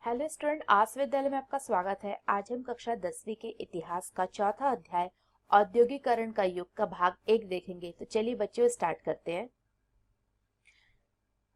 Hello student, आस विद्यालय में आपका स्वागत है। आज हम कक्षा 10वीं के इतिहास का चौथा अध्याय औद्योगिकरण का युग का भाग 1 देखेंगे। तो चलिए बच्चों स्टार्ट करते हैं।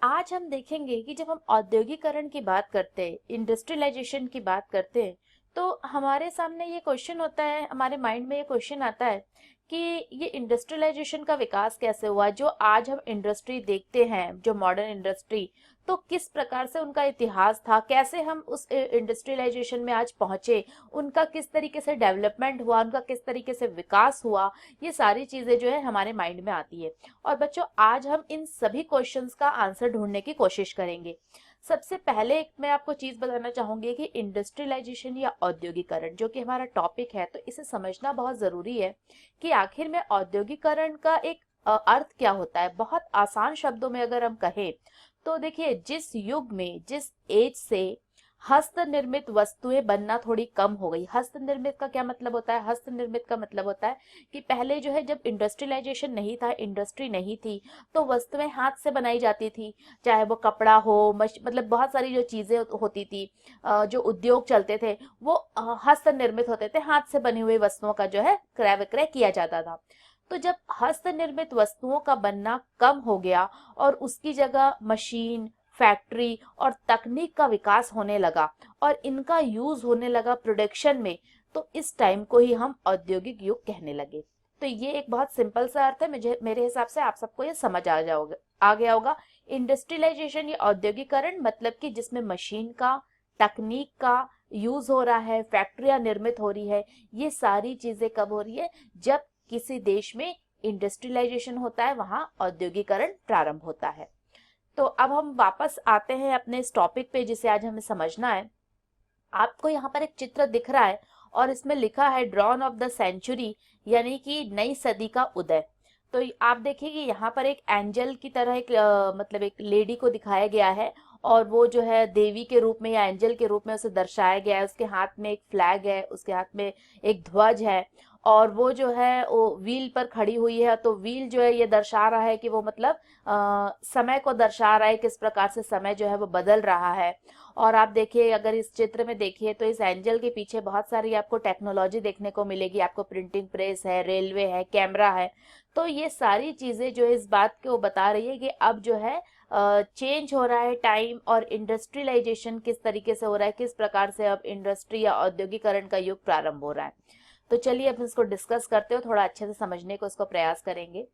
आज हम देखेंगे कि जब हम औद्योगिकरण की बात करते हैं, इंडस्ट्रियलाइजेशन की बात करते हैं, तो हमारे सामने ये क्वेश्चन होता है, हमारे माइंड में ये क्वेश्चन आता है कि ये इंडस्ट्रियलाइजेशन का विकास कैसे हुआ। जो आज हम इंडस्ट्री देखते हैं, जो मॉडर्न इंडस्ट्री, तो किस प्रकार से उनका इतिहास था, कैसे हम उस इंडस्ट्रियलाइजेशन में आज पहुंचे, उनका किस तरीके से डेवलपमेंट हुआ, उनका किस तरीके से विकास हुआ। ये सारी चीजें जो है हमारे माइंड में आती है। और बच्चों, आज हम इन सभी क्वेश्चंस का आंसर ढूंढने की कोशिश करेंगे। सबसे पहले एक मैं आपको चीज बताना चाहूंगी कि इंडस्ट्रियलाइजेशन या औद्योगिकरण जो कि हमारा टॉपिक है, तो इसे समझना बहुत जरूरी है कि आखिर में औद्योगिकरण का एक अर्थ क्या होता है। बहुत आसान शब्दों में अगर हम कहें तो देखिए, जिस युग में, जिस एज से हस्त निर्मित वस्तुएं बनना थोड़ी कम हो गई। हस्त निर्मित का क्या मतलब होता है? हस्त निर्मित का मतलब होता है कि पहले जो है, जब इंडस्ट्रियलाइजेशन नहीं था, इंडस्ट्री नहीं थी, तो वस्तुएं हाथ से बनाई जाती थी। चाहे वो कपड़ा हो, मतलब बहुत सारी जो चीजें होती थी, जो उद्योग चलते थे, वो हस्त निर्मित होते थे। हाथ से बनी हुई वस्तुओं का जो है क्रय विक्रय किया जाता था। तो जब हस्त निर्मित वस्तुओं का बनना कम हो गया और उसकी जगह मशीन, फैक्ट्री और तकनीक का विकास होने लगा और इनका यूज होने लगा प्रोडक्शन में, तो इस टाइम को ही हम औद्योगिक युग कहने लगे। तो ये एक बहुत सिंपल सा अर्थ है। मुझे, मेरे हिसाब से आप सबको ये समझ आ गया होगा। इंडस्ट्रियलाइजेशन या औद्योगिकरण मतलब कि जिसमें मशीन का, तकनीक का यूज हो रहा है, फैक्ट्रियां निर्मित हो रही है। ये सारी चीजें कब हो रही है? जब किसी देश में इंडस्ट्रियलाइजेशन होता है, वहां औद्योगिकरण प्रारंभ होता है। तो अब हम वापस आते हैं अपने इस टॉपिक पे जिसे आज हमें समझना है। आपको यहाँ पर एक चित्र दिख रहा है और इसमें लिखा है ड्रॉन ऑफ द सेंचुरी, यानी कि नई सदी का उदय। तो आप देखिए कि यहाँ पर एक एंजल की तरह एक मतलब एक लेडी को दिखाया गया है और वो जो है देवी के रूप में या एंजल के रूप में उसे दर्शाया गया है। उसके हाथ में एक फ्लैग है, उसके हाथ में एक ध्वज है और वो जो है वो व्हील पर खड़ी हुई है। तो व्हील जो है ये दर्शा रहा है कि वो मतलब समय को दर्शा रहा है, किस प्रकार से समय जो है वो बदल रहा है। और आप देखिए, अगर इस चित्र में देखिए तो इस एंजल के पीछे बहुत सारी आपको टेक्नोलॉजी देखने को मिलेगी। आपको प्रिंटिंग प्रेस है, रेलवे है, कैमरा है। तो ये सारी चीजें जो है इस बात को बता रही है कि अब जो है चेंज हो रहा है टाइम, और इंडस्ट्रियलाइजेशन किस तरीके से हो रहा है, किस प्रकार से अब इंडस्ट्री या औद्योगिकरण का युग प्रारंभ हो रहा है। तो चलिए अब इसको डिस्कस करते हो, थोड़ा अच्छे से समझने को इसको प्रयास करेंगे।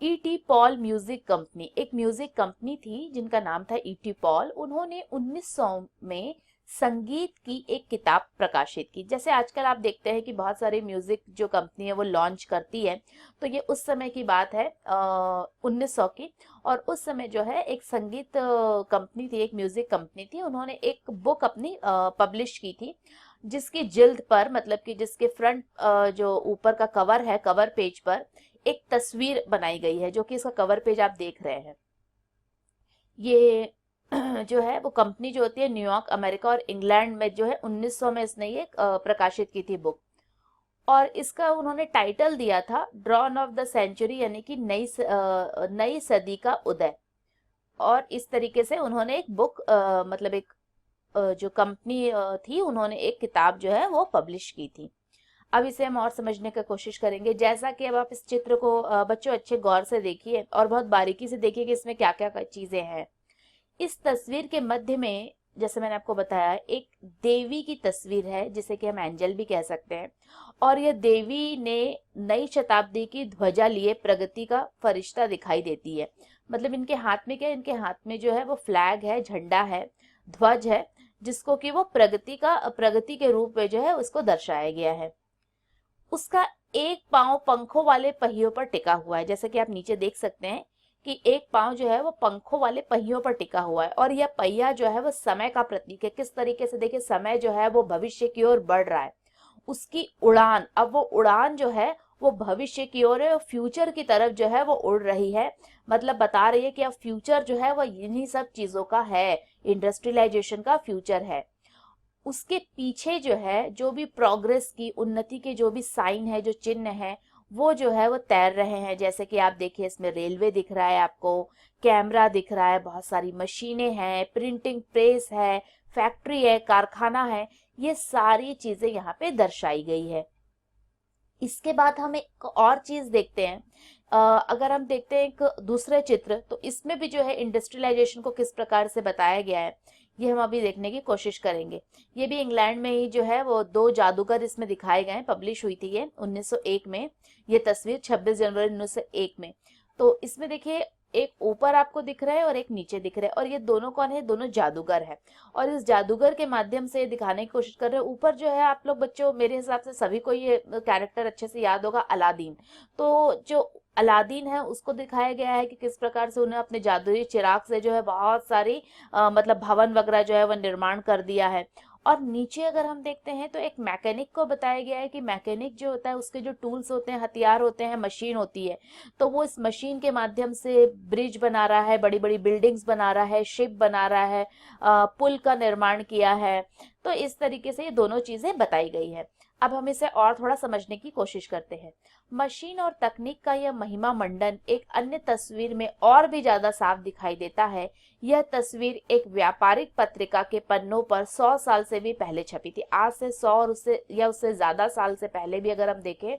ईटी पॉल म्यूजिक कंपनी, एक म्यूजिक कंपनी थी जिनका नाम था ईटी पॉल। उन्होंने 1900 में संगीत की एक किताब प्रकाशित की। जैसे आजकल आप देखते हैं कि बहुत सारे म्यूजिक जो कंपनी है वो लॉन्च करती है, तो ये उस समय की बात है 1900 की। और उस समय जो है एक संगीत कंपनी थी, एक म्यूजिक कंपनी थी। उन्होंने एक बुक अपनी पब्लिश की थी, जिसकी जिल्द पर, मतलब कि जिसके फ्रंट जो ऊपर का कवर है, कवर पेज पर एक तस्वीर बनाई गई है, जो कि इसका कवर पेज आप देख रहे हैं। ये जो है वो कंपनी जो होती है न्यूयॉर्क, अमेरिका और इंग्लैंड में जो है 1900 में इसने ये प्रकाशित की थी बुक। और इसका उन्होंने टाइटल दिया था ड्रॉन ऑफ द सेंचुरी, यानी कि नई सदी का उदय। और इस तरीके से उन्होंने एक बुक, मतलब एक जो कंपनी थी, उन्होंने एक किताब जो है वो पब्लिश की थी। अब इसे हम और समझने की कोशिश करेंगे। जैसा कि अब आप इस चित्र को बच्चों अच्छे गौर से देखिए और बहुत बारीकी से देखिए कि इसमें क्या क्या चीजें हैं। इस तस्वीर के मध्य में, जैसे मैंने आपको बताया, एक देवी की तस्वीर है, जिसे कि हम एंजल भी कह सकते हैं। और यह देवी ने नई शताब्दी की ध्वजा लिए प्रगति का फरिश्ता दिखाई देती है। मतलब इनके हाथ में क्या है? इनके हाथ में जो है वो फ्लैग है, झंडा है, ध्वज है, जिसको कि वो प्रगति के रूप में जो है उसको दर्शाया गया है। उसका एक पांव पंखों वाले पहियों पर टिका हुआ है। जैसे कि आप नीचे देख सकते हैं कि एक पांव जो है वो पंखों वाले पहियों पर टिका हुआ है, और यह पहिया जो है वो समय का प्रतीक है। किस तरीके से? देखिए, समय जो है वो भविष्य की ओर बढ़ रहा है। उसकी उड़ान, अब वो उड़ान जो है वो भविष्य की ओर है, फ्यूचर की तरफ जो है वो उड़ रही है। मतलब बता रही है कि अब फ्यूचर जो है वो इन्हीं सब चीजों का है, इंडस्ट्रियलाइजेशन का फ्यूचर है। उसके पीछे जो है, जो भी प्रोग्रेस की, उन्नति के जो भी साइन है, जो चिन्ह है, वो जो है वो तैर रहे हैं। जैसे कि आप देखिए, इसमें रेलवे दिख रहा है आपको, कैमरा दिख रहा है, बहुत सारी मशीनें हैं, प्रिंटिंग प्रेस है, फैक्ट्री है, कारखाना है, ये सारी चीजें यहाँ पे दर्शाई गई है। इसके बाद हम एक और चीज देखते हैं। अगर हम देखते हैं एक दूसरे चित्र, तो इसमें भी जो है इंडस्ट्रियलाइजेशन को किस प्रकार से बताया गया है, ये हम अभी देखने की कोशिश करेंगे। ये भी इंग्लैंड में ही जो है वो दो जादूगर इसमें दिखाए गए हैं, पब्लिश हुई थी ये 1901 में। ये तस्वीर 26 जनवरी 1901 में। तो इसमें देखिए, एक ऊपर आपको दिख रहा है और एक नीचे दिख रहा है, और ये दोनों कौन है? दोनों जादूगर है। और इस जादूगर के माध्यम से दिखाने की कोशिश कर रहे हैं। ऊपर जो है, आप लोग बच्चों, मेरे हिसाब से सभी को ये कैरेक्टर अच्छे से याद होगा, अलादीन। तो जो अलादीन है उसको दिखाया गया है कि किस प्रकार से उन्हें अपने जादुई चिराग से जो है बहुत सारी मतलब भवन वगैरह जो है वह निर्माण कर दिया है। और नीचे अगर हम देखते हैं तो एक मैकेनिक को बताया गया है कि मैकेनिक जो होता है उसके जो टूल्स होते हैं, हथियार होते हैं, मशीन होती है, तो वो इस मशीन के माध्यम से ब्रिज बना रहा है, बड़ी बड़ी बिल्डिंग्स बना रहा है, शिप बना रहा है, पुल का निर्माण किया है। तो इस तरीके से ये दोनों चीजें बताई गई है। अब हम इसे और थोड़ा समझने की कोशिश करते हैं। मशीन और तकनीक का यह महिमा मंडन एक अन्य तस्वीर में और भी ज्यादा साफ दिखाई देता है। यह तस्वीर एक व्यापारिक पत्रिका के पन्नों पर 100 साल से भी पहले छपी थी। आज से 100 और उससे या उससे ज्यादा साल से पहले भी अगर हम देखें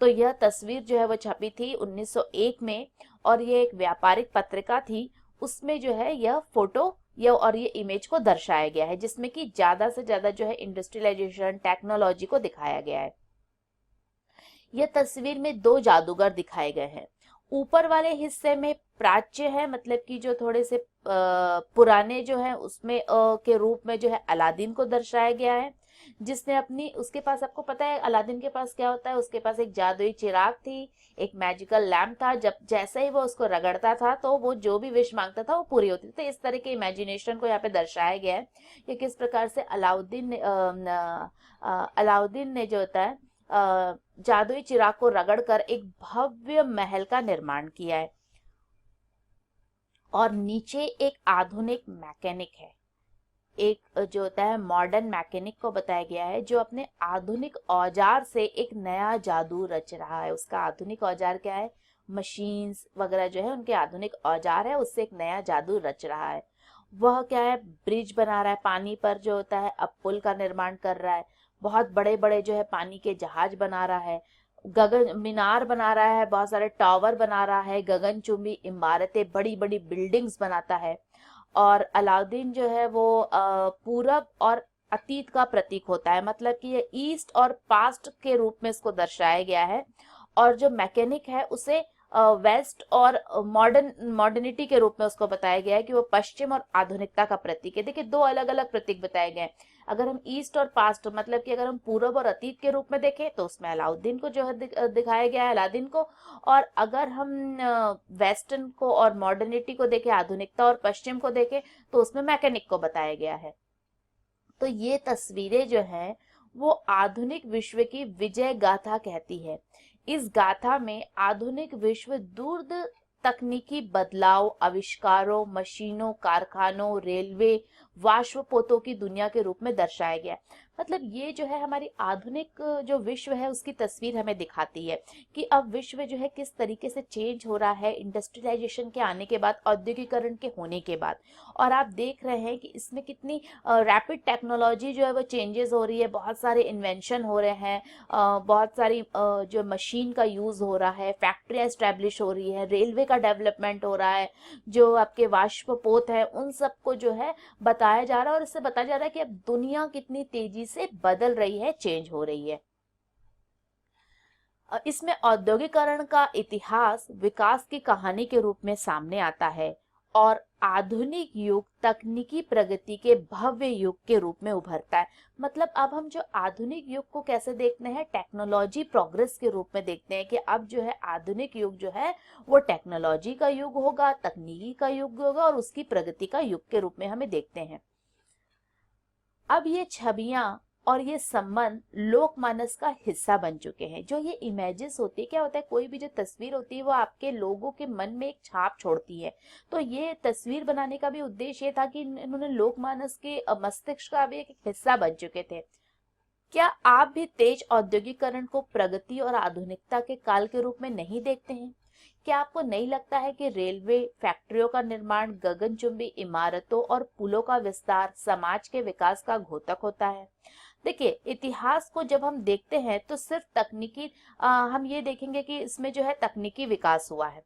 तो यह तस्वीर जो है वो छपी थी 1901 में, और ये एक व्यापारिक पत्रिका थी। उसमें जो है यह फोटो ये और ये इमेज को दर्शाया गया है, जिसमें कि ज्यादा से ज्यादा जो है इंडस्ट्रियलाइजेशन, टेक्नोलॉजी को दिखाया गया है। यह तस्वीर में दो जादूगर दिखाए गए हैं। ऊपर वाले हिस्से में प्राच्य है, मतलब कि जो थोड़े से पुराने जो है उसमें के रूप में जो है अलादीन को दर्शाया गया है, जिसने अपनी, उसके पास, आपको पता है अलादीन के पास क्या होता है, उसके पास एक जादुई चिराग थी, एक मैजिकल लैम्प था। जब जैसे ही वो उसको रगड़ता था तो वो जो भी विश मांगता था वो पूरी होती थी। तो इस तरह के इमेजिनेशन को यहाँ पे दर्शाया गया है कि किस प्रकार से अलाउद्दीन ने जो होता है जादुई चिराग को रगड़कर एक भव्य महल का निर्माण किया है। और नीचे एक आधुनिक मैकेनिक है, एक जो होता है मॉडर्न मैकेनिक को बताया गया है, जो अपने आधुनिक औजार से एक नया जादू रच रहा है। उसका आधुनिक औजार क्या है? मशीन्स वगैरह जो है उनके आधुनिक औजार है, उससे एक नया जादू रच रहा है। वह क्या है? ब्रिज बना रहा है, पानी पर जो होता है अब पुल का निर्माण कर रहा है। बहुत बड़े बड़े जो है पानी के जहाज बना रहा है, गगन मीनार बना रहा है, बहुत सारे टावर बना रहा है, गगनचुंबी इमारतें, बड़ी बड़ी बिल्डिंग्स बनाता है। और अलाउद्दीन जो है वो पूरब और अतीत का प्रतीक होता है, मतलब कि ये ईस्ट और पास्ट के रूप में इसको दर्शाया गया है। और जो मैकेनिक है उसे वेस्ट और मॉडर्निटी के रूप में उसको बताया गया है कि वो पश्चिम और आधुनिकता का प्रतीक है। देखिए, दो अलग अलग प्रतीक बताए गए हैं। अगर हम ईस्ट और पास्ट, मतलब कि अगर हम पूरब और अतीत के रूप में देखें तो उसमें अलाउद्दीन को जो है दिखाया गया है, अलादीन को। और अगर हम वेस्टर्न को और मॉडर्निटी को देखें, आधुनिकता और पश्चिम को देखें, तो उसमें मैकेनिक को बताया गया है। तो ये तस्वीरें जो हैं वो आधुनिक विश्व की विजय गाथा कहती है। इस गाथा में आधुनिक विश्व दूर तकनीकी बदलाव, आविष्कारों, मशीनों, कारखानों, रेलवे, वाष्पपोतों की दुनिया के रूप में दर्शाया गया है। मतलब ये जो है हमारी आधुनिक जो विश्व है उसकी तस्वीर हमें दिखाती है कि अब विश्व जो है किस तरीके से चेंज हो रहा है इंडस्ट्रियलाइजेशन के आने के बाद, औद्योगिकरण के होने के बाद। और आप देख रहे हैं कि इसमें कितनी रैपिड टेक्नोलॉजी जो है वो चेंजेस हो रही है, बहुत सारे इन्वेंशन हो रहे हैं, बहुत सारी जो मशीन का यूज हो रहा है, फैक्ट्रियां एस्टेब्लिश हो रही है, रेलवे का डेवलपमेंट हो रहा है, जो आपके वाष्पपोत है उन सबको जो है बताया जा रहा है। और इससे बताया जा रहा है कि अब दुनिया कितनी तेजी से बदल रही है, चेंज हो रही है। इसमें औद्योगिकरण का इतिहास विकास की कहानी के रूप में सामने आता है, और आधुनिक युग तकनीकी प्रगति के भव्य युग के रूप में उभरता है। मतलब अब हम जो आधुनिक युग को कैसे देखते हैं? टेक्नोलॉजी प्रोग्रेस के रूप में देखते हैं कि अब जो है आधुनिक युग जो है वो टेक्नोलॉजी का युग होगा, तकनीकी का युग होगा, और उसकी प्रगति का युग के रूप में हमें देखते हैं। अब ये छवियां और ये संबंध लोकमानस का हिस्सा बन चुके हैं। जो ये इमेजेस होती है, क्या होता है, कोई भी जो तस्वीर होती है वो आपके लोगों के मन में एक छाप छोड़ती है। तो ये तस्वीर बनाने का भी उद्देश्य ये था कि इन्होंने लोकमानस के मस्तिष्क का भी एक हिस्सा बन चुके थे। क्या आप भी तेज औद्योगिकरण को प्रगति और आधुनिकता के काल के रूप में नहीं देखते हैं? क्या आपको नहीं लगता है कि रेलवे, फैक्ट्रियों का निर्माण, गगनचुंबी इमारतों और पुलों का विस्तार समाज के विकास का द्योतक होता है? देखिए, इतिहास को जब हम देखते हैं तो सिर्फ तकनीकी हम ये देखेंगे कि इसमें जो है तकनीकी विकास हुआ है।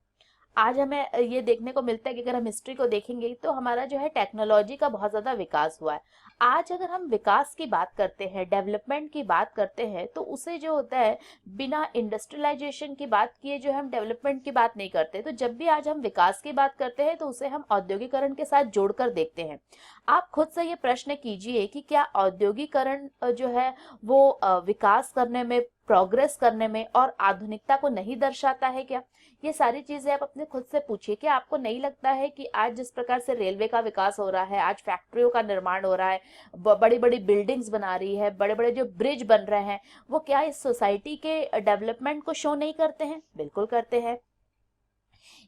आज हमें ये देखने को मिलता है कि अगर हम हिस्ट्री को देखेंगे तो हमारा जो है टेक्नोलॉजी का बहुत ज्यादा विकास हुआ है। आज अगर हम विकास की बात करते हैं, डेवलपमेंट की बात करते हैं, तो उसे जो होता है बिना इंडस्ट्रियलाइजेशन की बात किए जो है हम डेवलपमेंट की बात नहीं करते। तो जब भी आज हम विकास की बात करते हैं तो उसे हम औद्योगिकरण के साथ जोड़कर देखते हैं। आप खुद से ये प्रश्न कीजिए कि क्या औद्योगिकरण जो है वो विकास करने में, प्रोग्रेस करने में और आधुनिकता को नहीं दर्शाता है क्या? ये सारी चीजें आप अपने खुद से पूछिए कि आपको नहीं लगता है कि आज जिस प्रकार से रेलवे का विकास हो रहा है, आज फैक्ट्रियों का निर्माण हो रहा है, बड़ी बड़ी बिल्डिंग्स बना रही है, बड़े बड़े जो ब्रिज बन रहे हैं, वो क्या इस सोसाइटी के डेवलपमेंट को शो नहीं करते हैं? बिल्कुल करते हैं।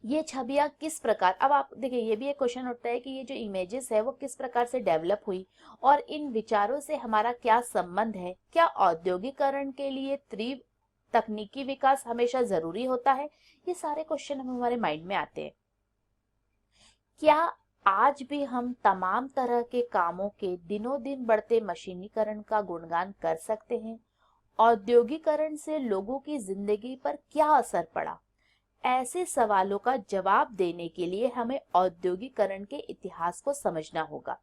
ये छवियां किस प्रकार, अब आप देखिए ये भी एक क्वेश्चन उठता है कि ये जो इमेजेस है वो किस प्रकार से डेवलप हुई और इन विचारों से हमारा क्या संबंध है? क्या औद्योगिकरण के लिए तीव्र तकनीकी विकास हमेशा जरूरी होता है? ये सारे क्वेश्चन हमारे माइंड में आते हैं। क्या आज भी हम तमाम तरह के कामों के दिनों दिन बढ़ते मशीनीकरण का गुणगान कर सकते हैं? औद्योगिकरण से लोगों की जिंदगी पर क्या असर पड़ा? ऐसे सवालों का जवाब देने के लिए हमें औद्योगिकरण के इतिहास को समझना होगा।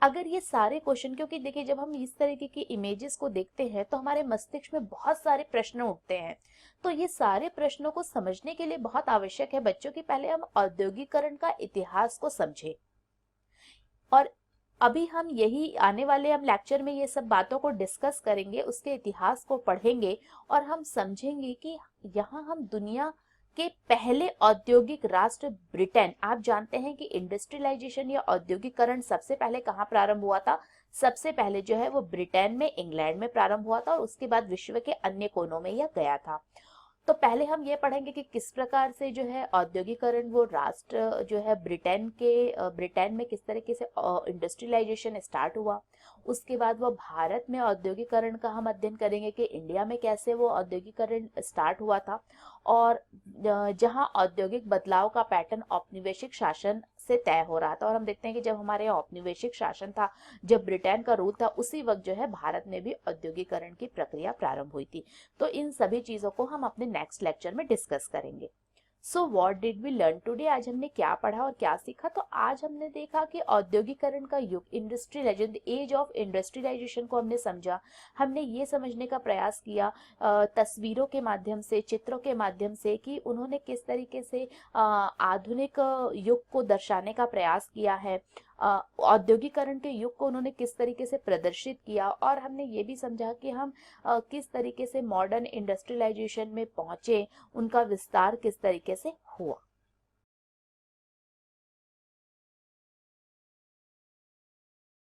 अगर ये सारे क्वेश्चन, क्योंकि देखिए जब हम इस तरीके की इमेजेस को देखते हैं तो हमारे मस्तिष्क में बहुत सारे प्रश्न उठते हैं। तो ये सारे प्रश्नों को समझने के लिए बहुत आवश्यक है बच्चों की पहले हम औद्योगिकरण का इतिहास को समझें। और अभी हम यही आने वाले हम लेक्चर में ये सब बातों को डिस्कस करेंगे, उसके इतिहास को पढ़ेंगे और हम समझेंगे कि यहाँ हम दुनिया के पहले औद्योगिक राष्ट्र ब्रिटेन, आप जानते हैं कि इंडस्ट्रियलाइजेशन या औद्योगिकरण सबसे पहले कहाँ प्रारंभ हुआ था? सबसे पहले जो है वो ब्रिटेन में, इंग्लैंड में प्रारंभ हुआ था और उसके बाद विश्व के अन्य कोनों में यह गया था। तो पहले हम ये पढ़ेंगे कि किस प्रकार से जो है औद्योगिकरण वो राष्ट्र जो है ब्रिटेन में किस तरीके से इंडस्ट्रियलाइजेशन स्टार्ट हुआ। उसके बाद वो भारत में औद्योगिकरण का हम अध्ययन करेंगे कि इंडिया में कैसे वो औद्योगिकरण स्टार्ट हुआ था और जहाँ औद्योगिक बदलाव का पैटर्न औपनिवेशिक शासन से तय हो रहा था। और हम देखते हैं कि जब हमारे यहाँ औपनिवेशिक शासन था, जब ब्रिटेन का रूल था, उसी वक्त जो है भारत में भी औद्योगिकरण की प्रक्रिया प्रारंभ हुई थी। तो इन सभी चीजों को हम अपने नेक्स्ट लेक्चर में डिस्कस करेंगे। So what did we learn today? आज हमने क्या पढ़ा और क्या सीखा? तो आज हमने देखा कि औद्योगिकरण का युग, industrialisation, the age of industrialisation को हमने समझा। हमने ये समझने का प्रयास किया तस्वीरों के माध्यम से, चित्रों के माध्यम से, कि उन्होंने किस तरीके से आधुनिक युग को दर्शाने का प्रयास किया है, औद्योगिकरण के युग को उन्होंने किस तरीके से प्रदर्शित किया। और हमने ये भी समझा कि हम किस तरीके से मॉडर्न इंडस्ट्रियलाइजेशन में पहुंचे, उनका विस्तार किस तरीके से हुआ।